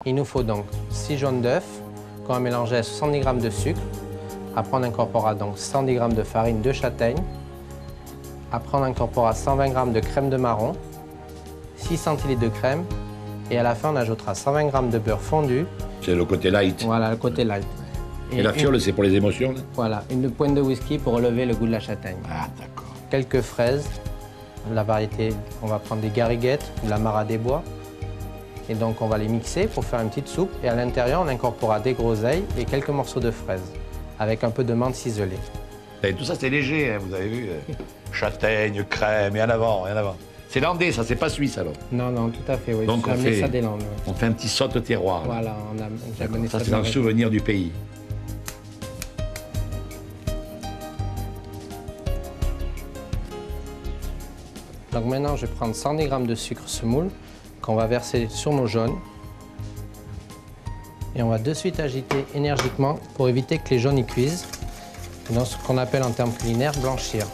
Il nous faut donc 6 jaunes d'œufs qu'on va mélanger à 70 g de sucre. Après, on incorporera donc 110 g de farine de châtaigne. Après, on incorporera 120 g de crème de marron, 6 centilitres de crème. Et à la fin, on ajoutera 120 g de beurre fondu. C'est le côté light. Voilà, le côté light. Et la fiole, c'est pour les émotions, là? Voilà, une pointe de whisky pour relever le goût de la châtaigne. Ah, d'accord. Quelques fraises. La variété, on va prendre des gariguettes ou la Mara des Bois. Et donc, on va les mixer pour faire une petite soupe. Et à l'intérieur, on incorporera des groseilles et quelques morceaux de fraises, avec un peu de menthe ciselée. Et tout ça, c'est léger, hein, vous avez vu. Châtaigne, crème, et en avant, et en avant. C'est landais, ça, c'est pas suisse, alors? Non, non, tout à fait, oui. Donc, J'ai amené ça des Landes. Oui. On fait un petit saute terroir. Là. Voilà, j'ai amené ça. Ça, c'est un souvenir du pays. Donc maintenant, je vais prendre 110 g de sucre semoule qu'on va verser sur nos jaunes. Et on va de suite agiter énergiquement pour éviter que les jaunes y cuisent. Dans ce qu'on appelle en termes culinaires blanchir.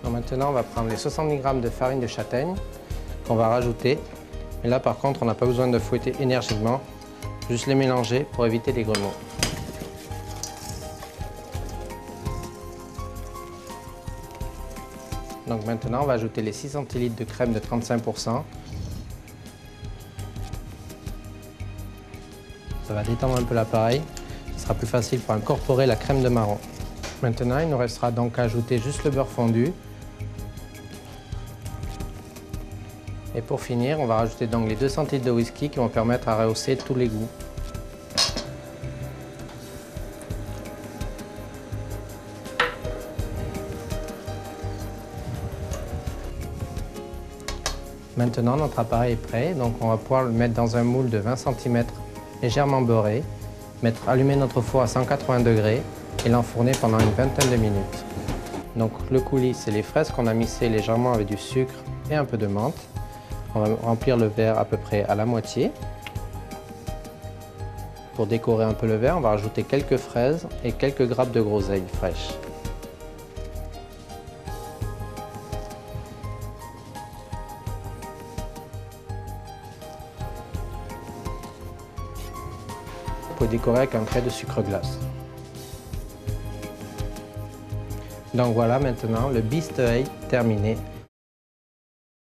Donc maintenant, on va prendre les 70 g de farine de châtaigne qu'on va rajouter. Et là, par contre, on n'a pas besoin de fouetter énergiquement, juste les mélanger pour éviter les grumeaux. Donc maintenant, on va ajouter les 6 centilitres de crème de 35 %. Ça va détendre un peu l'appareil. Ce sera plus facile pour incorporer la crème de marron. Maintenant, il nous restera donc à ajouter juste le beurre fondu. Et pour finir, on va rajouter donc les 2 centilitres de whisky qui vont permettre à rehausser tous les goûts. Maintenant, notre appareil est prêt, donc on va pouvoir le mettre dans un moule de 20 cm légèrement beurré, allumer notre four à 180 degrés et l'enfourner pendant une vingtaine de minutes. Donc le coulis, c'est les fraises qu'on a mixées légèrement avec du sucre et un peu de menthe. On va remplir le verre à peu près à la moitié. Pour décorer un peu le verre, on va rajouter quelques fraises et quelques grappes de groseilles fraîches. Vous pouvez décorer avec un trait de sucre glace. Donc voilà maintenant le Beast terminé